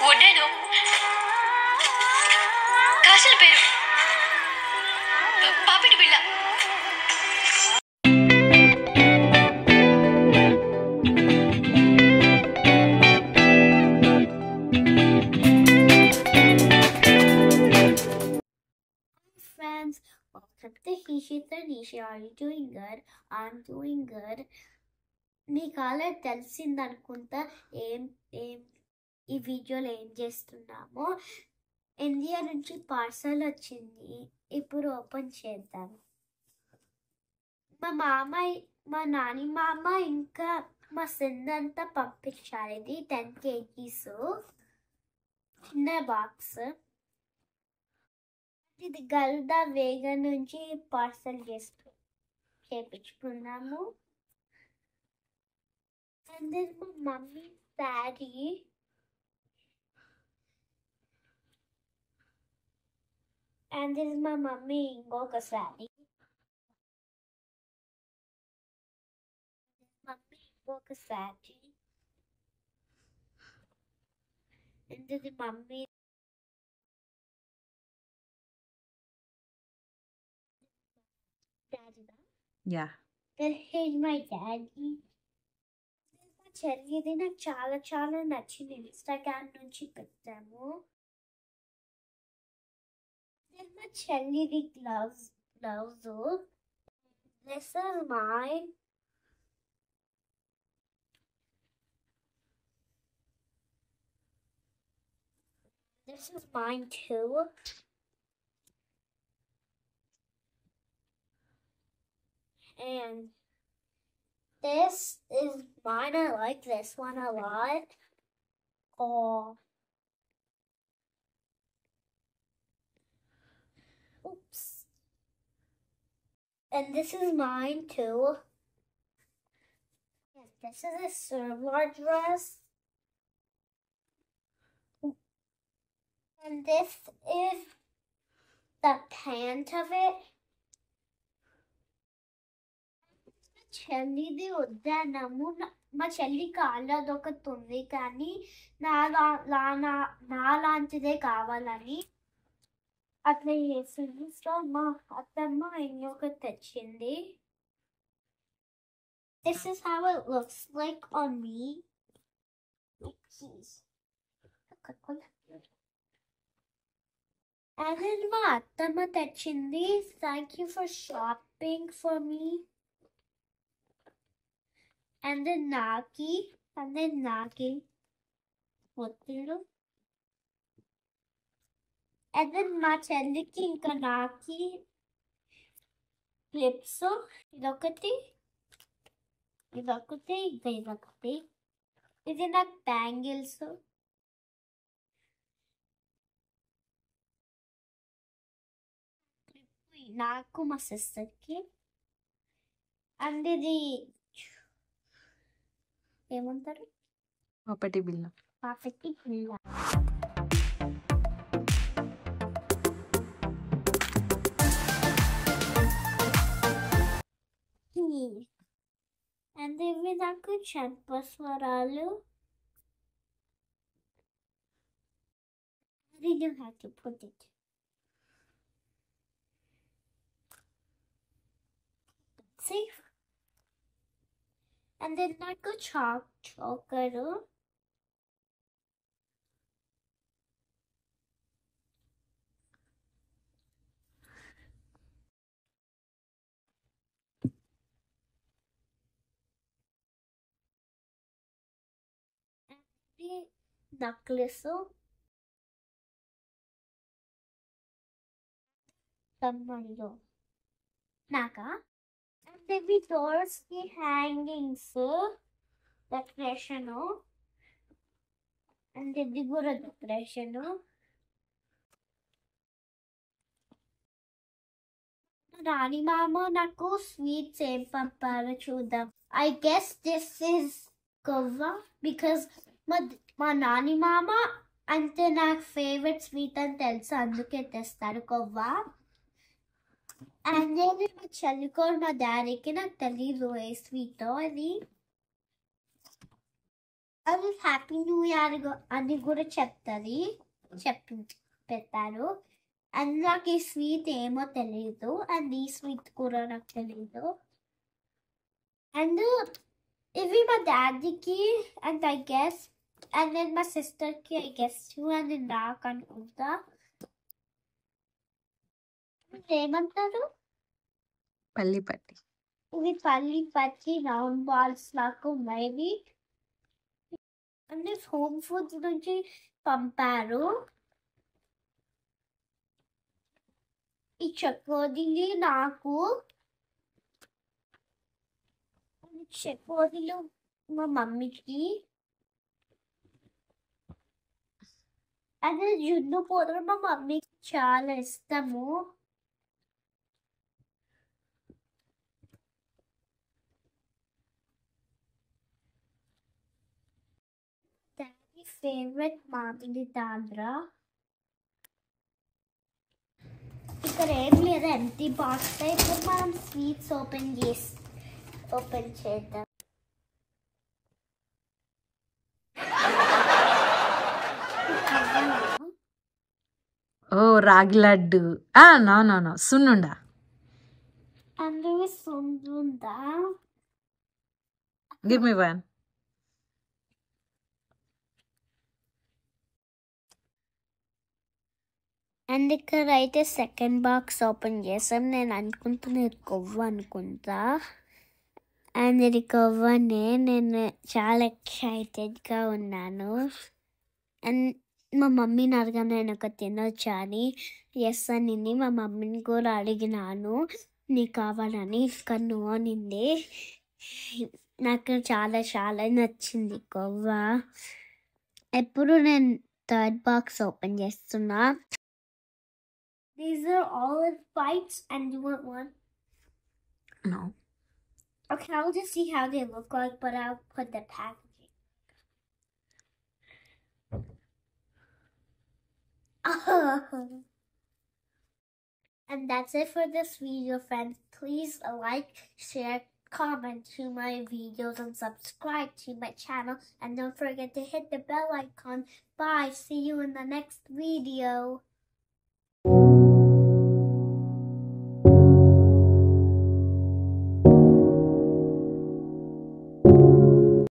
వడ్డాను కాశల పేరు పాపిటి బిళ్ళ. Friends, welcome to Hishita Nishi. Are you doing good? I'm doing good. మీకు అలా తెలిసింది అనుకుంటా ఏం ఏం ఈ వీడియోలో ఏం చేస్తున్నామో. ఇండియా నుంచి పార్సల్ వచ్చింది, ఇప్పుడు ఓపెన్ చేద్దాం. మా నాని మామ ఇంకా మా సిందంతా పంపించారు. ఇది 10 kgs చిన్న బాక్స్. ఇది గల్దా వేగ నుంచి parcel చేపించుకున్నాము. And then my mummy's daddy. And this is my mummy ingoka saree. Mummy ingoka saree. And this is mummy. Daddy. Yeah. Then here's my daddy. చెల్లిది నాకు చాలా చాలా నచ్చింది, ఇన్స్టాగ్రామ్ నుంచి పెట్టాము. మా చెల్లిది gloves. This is mine. This is mine too. And this is mine. I like this one a lot. Oh. Oops. And this is mine too. And this is a circular dress. And this is the pant of it. చెల్లిది వద్దన్నాము. మా చెల్లి కాళ్ళది ఒకటి ఉంది, కానీ నాలాంటిదే కావాలని అట్లా చేసింది. So మా అత్తమ్మ ఇంకొకటి తెచ్చింది. This is how it looks like on me. And then మా అత్తమ్మ తెచ్చింది. Thank you for shopping for me. And then Naki. Pottiru. And then మా చెల్లికి ఇంకా నాకి క్లిప్స్. ఇదొకటి, ఇంకా ఇదొకటి. ఇది నాకు బ్యాంగిల్స్. నాకు మా సిస్టర్కి. అండ్ ఇది ఏమంటారు, పాపిటి బిళ్ళ. And ఇవి నాకు చంపస్వరాలు. I didn't know how to put it. Safe. And then నాకు చోకరు. నెక్లెస్. తమ్ముళ్ళు నాకా. అండ్ ఇవి డోర్స్ కి హ్యాంగింగ్స్, డెకరేషన్. అండ్ ఇది కూడా డెకరేషన్. రాణి మామ నాకు స్వీట్స్ ఏం పంపారో చూద్దాం. I guess this is khoa, because మా నాని మామ అంటే నాకు ఫేవరెట్ స్వీట్ అని తెలుసు, అందుకే తెస్తారు కోవా. అండ్ నేను మా చెల్లికో మా డాడీకి నాకు తెలీదు ఏ స్వీటో అది. అది హ్యాపీ న్యూ ఇయర్ అని కూడా పెట్టారు. అండ్ నాకు ఈ స్వీట్ ఏమో తెలియదు, అండ్ ఈ స్వీట్ కూడా నాకు తెలియదు. అండ్ ఇవి మా డాడీకి and I guess, and then మా సిస్టర్కి ఐ గెస్ టూ, అండ్ నాకు అనుకుంటా. ఏమంటారు? పల్లి పట్టి. ఇవి పల్లి పచ్చి రౌండ్ బాల్స్ నాకు ఉన్నాయి. అన్ని హోమ్ ఫుడ్స్ నుంచి పంపారు. ఈ చకోడీలు నాకు, చకోడీలు మా మమ్మీకి, అదే జున్ను పౌడర్ మా మమ్మీకి చాలా ఇష్టము. డాడీ ఫేవరెట్ మామిడి తాండ్రా. ఇక్కడ ఏం లేదు, ఎంటీ బాక్స్. ఇప్పుడు మనం స్వీట్స్ ఓపెన్ చేద్దాం. ఓ రాగి లడ్డు. నో సున్నుండా. అందులో సున్నుందా? Give me one. అండ్ ఇక్కడ అయితే సెకండ్ బాక్స్ ఓపెన్ చేసాం. నేను అనుకుంటున్నా ఇది కొవ్వు అనుకుంటా. అండ్ ఇది కొవ్వనే. నేను చాలా ఎక్సైటెడ్గా ఉన్నాను. అండ్ మా మమ్మీని అడిగాను నేను ఒక తినొచ్చా అని. ఎస్ అనింది. మా మమ్మీని కూడా అడిగినాను నీకు కావాలని, కానీ నో అనింది. నాకు చాలా చాలా నచ్చింది కొవ్వ. ఎప్పుడు నేను థర్డ్ బాక్స్ ఓపెన్ చేస్తున్నా. These are all bites, and you want one? No. Okay, I'll just see how they look like, but I'll put the packaging. And that's it for this video, friends. Please like, share, comment to my videos, and subscribe to my channel. And don't forget to hit the bell icon. Bye. See you in the next video.